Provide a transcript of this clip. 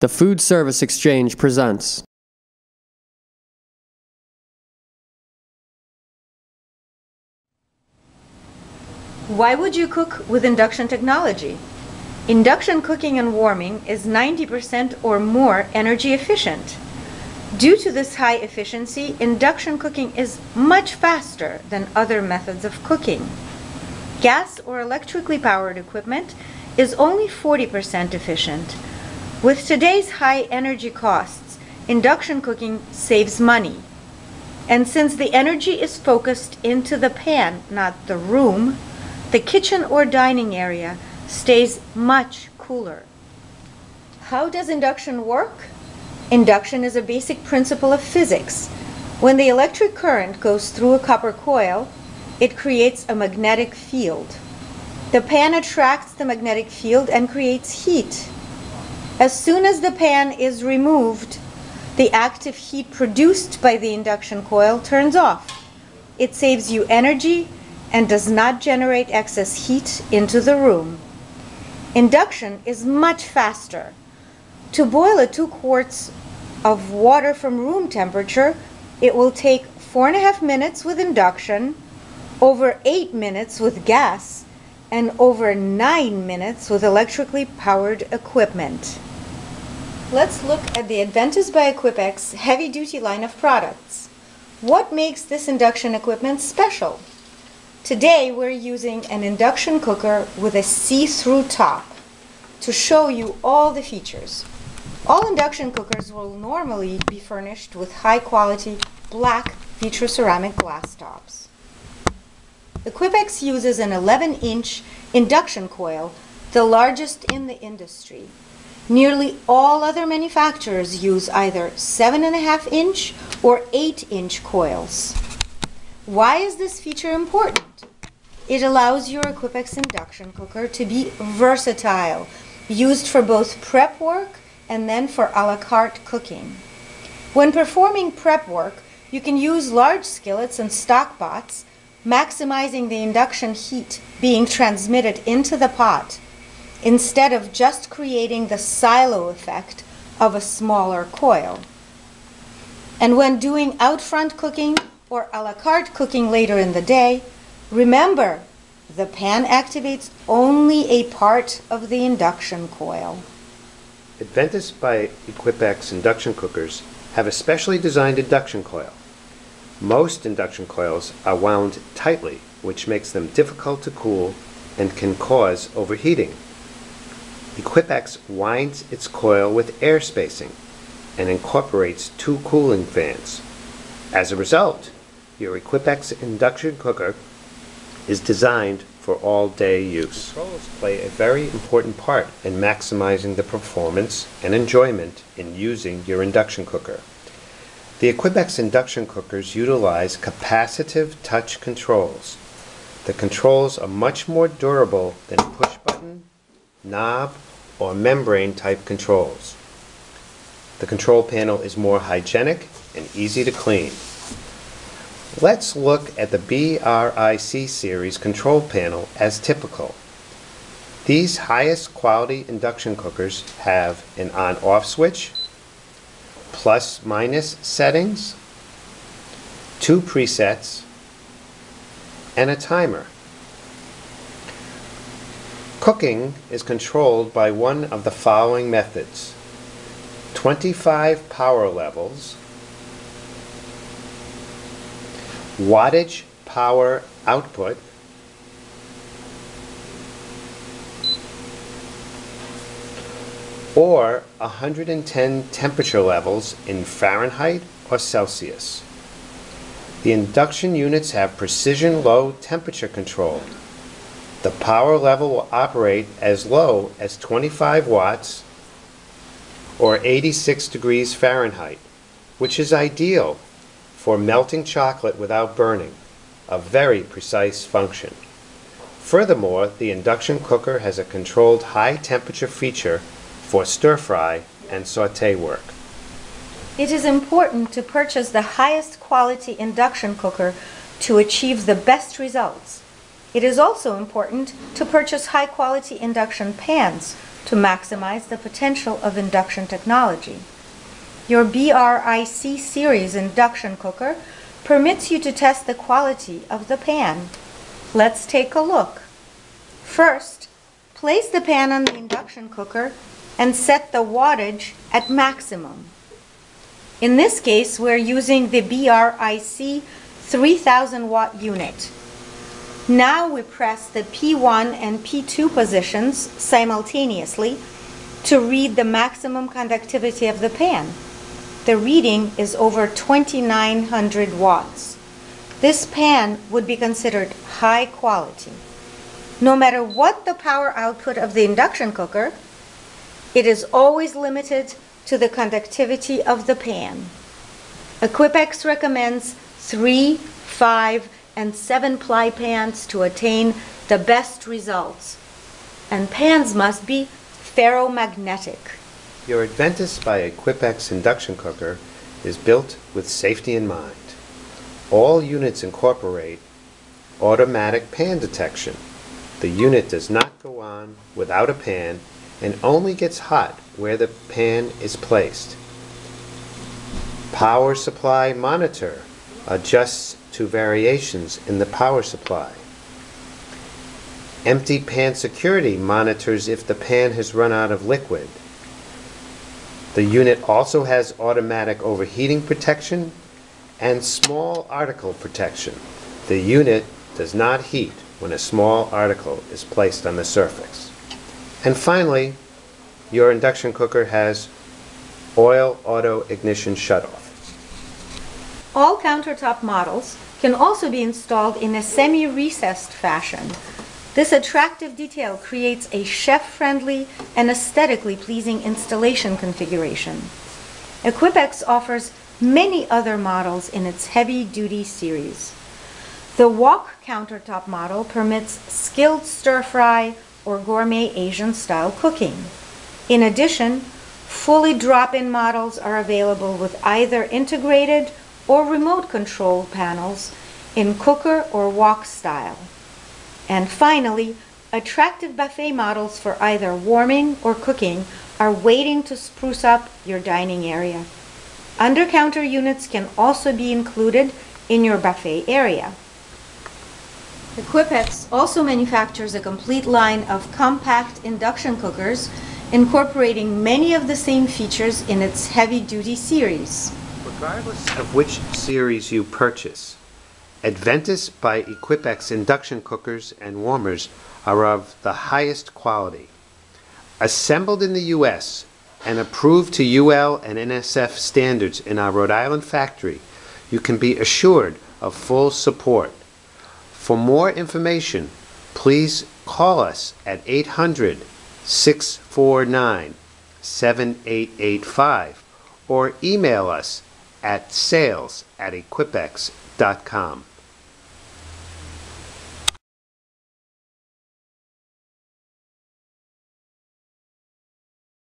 The Food Service Exchange presents. Why would you cook with induction technology? Induction cooking and warming is 90% or more energy efficient. Due to this high efficiency, induction cooking is much faster than other methods of cooking. Gas or electrically powered equipment is only 40% efficient. With today's high energy costs, induction cooking saves money. And since the energy is focused into the pan, not the room, the kitchen or dining area stays much cooler. How does induction work? Induction is a basic principle of physics. When the electric current goes through a copper coil, it creates a magnetic field. The pan attracts the magnetic field and creates heat. As soon as the pan is removed, the active heat produced by the induction coil turns off. It saves you energy and does not generate excess heat into the room. Induction is much faster. To boil 2 quarts of water from room temperature, it will take 4.5 minutes with induction, over 8 minutes with gas, and over 9 minutes with electrically powered equipment. Let's look at the Adventus by Equipex heavy-duty line of products. What makes this induction equipment special? Today we're using an induction cooker with a see-through top to show you all the features. All induction cookers will normally be furnished with high-quality black vitroceramic glass tops. Equipex uses an 11-inch induction coil, the largest in the industry. Nearly all other manufacturers use either 7.5-inch or 8-inch coils. Why is this feature important? It allows your Equipex induction cooker to be versatile, used for both prep work and then for a la carte cooking. When performing prep work, you can use large skillets and stock pots, maximizing the induction heat being transmitted into the pot, instead of just creating the silo effect of a smaller coil. And when doing out-front cooking or a la carte cooking later in the day, remember, the pan activates only a part of the induction coil. Adventus by Equipex induction cookers have a specially designed induction coil. Most induction coils are wound tightly, which makes them difficult to cool and can cause overheating. Equipex winds its coil with air spacing and incorporates 2 cooling fans. As a result, your Equipex induction cooker is designed for all-day use. Controls play a very important part in maximizing the performance and enjoyment in using your induction cooker. The Equipex induction cookers utilize capacitive touch controls. The controls are much more durable than push-button, knob, or membrane-type controls. The control panel is more hygienic and easy to clean. Let's look at the BRIC series control panel as typical. These highest quality induction cookers have an on-off switch, plus-minus settings, 2 presets, and a timer. Cooking is controlled by one of the following methods: 25 power levels, wattage power output, or 110 temperature levels in Fahrenheit or Celsius. The induction units have precision low temperature control. The power level will operate as low as 25 watts or 86 degrees Fahrenheit, which is ideal for melting chocolate without burning, a very precise function. Furthermore, the induction cooker has a controlled high temperature feature for stir-fry and sauté work. It is important to purchase the highest quality induction cooker to achieve the best results. It is also important to purchase high quality induction pans to maximize the potential of induction technology. Your BRIC series induction cooker permits you to test the quality of the pan. Let's take a look. First, place the pan on the induction cooker and set the wattage at maximum. In this case, we're using the BRIC 3000 watt unit. Now we press the P1 and P2 positions simultaneously to read the maximum conductivity of the pan. The reading is over 2900 watts. This pan would be considered high quality. No matter what the power output of the induction cooker, it is always limited to the conductivity of the pan. Equipex recommends 3, 5, and 7-ply pans to attain the best results. And pans must be ferromagnetic. Your Adventist by Equipex induction cooker is built with safety in mind. All units incorporate automatic pan detection. The unit does not go on without a pan and only gets hot where the pan is placed. Power supply monitor adjusts to variations in the power supply. Empty pan security monitors if the pan has run out of liquid. The unit also has automatic overheating protection and small article protection. The unit does not heat when a small article is placed on the surface. And finally, your induction cooker has oil auto ignition shutoff. All countertop models can also be installed in a semi-recessed fashion. This attractive detail creates a chef-friendly and aesthetically pleasing installation configuration. Equipex offers many other models in its heavy-duty series. The wok countertop model permits skilled stir-fry or gourmet Asian-style cooking. In addition, fully drop-in models are available with either integrated or remote control panels in cooker or wok style. And finally, attractive buffet models for either warming or cooking are waiting to spruce up your dining area. Under-counter units can also be included in your buffet area. Equipex also manufactures a complete line of compact induction cookers incorporating many of the same features in its heavy-duty series. Regardless of which series you purchase, Adventist by Equipex induction cookers and warmers are of the highest quality. Assembled in the U.S. and approved to UL and NSF standards in our Rhode Island factory, you can be assured of full support. For more information, please call us at 800-649-7885 or email us at sales@equipex.com.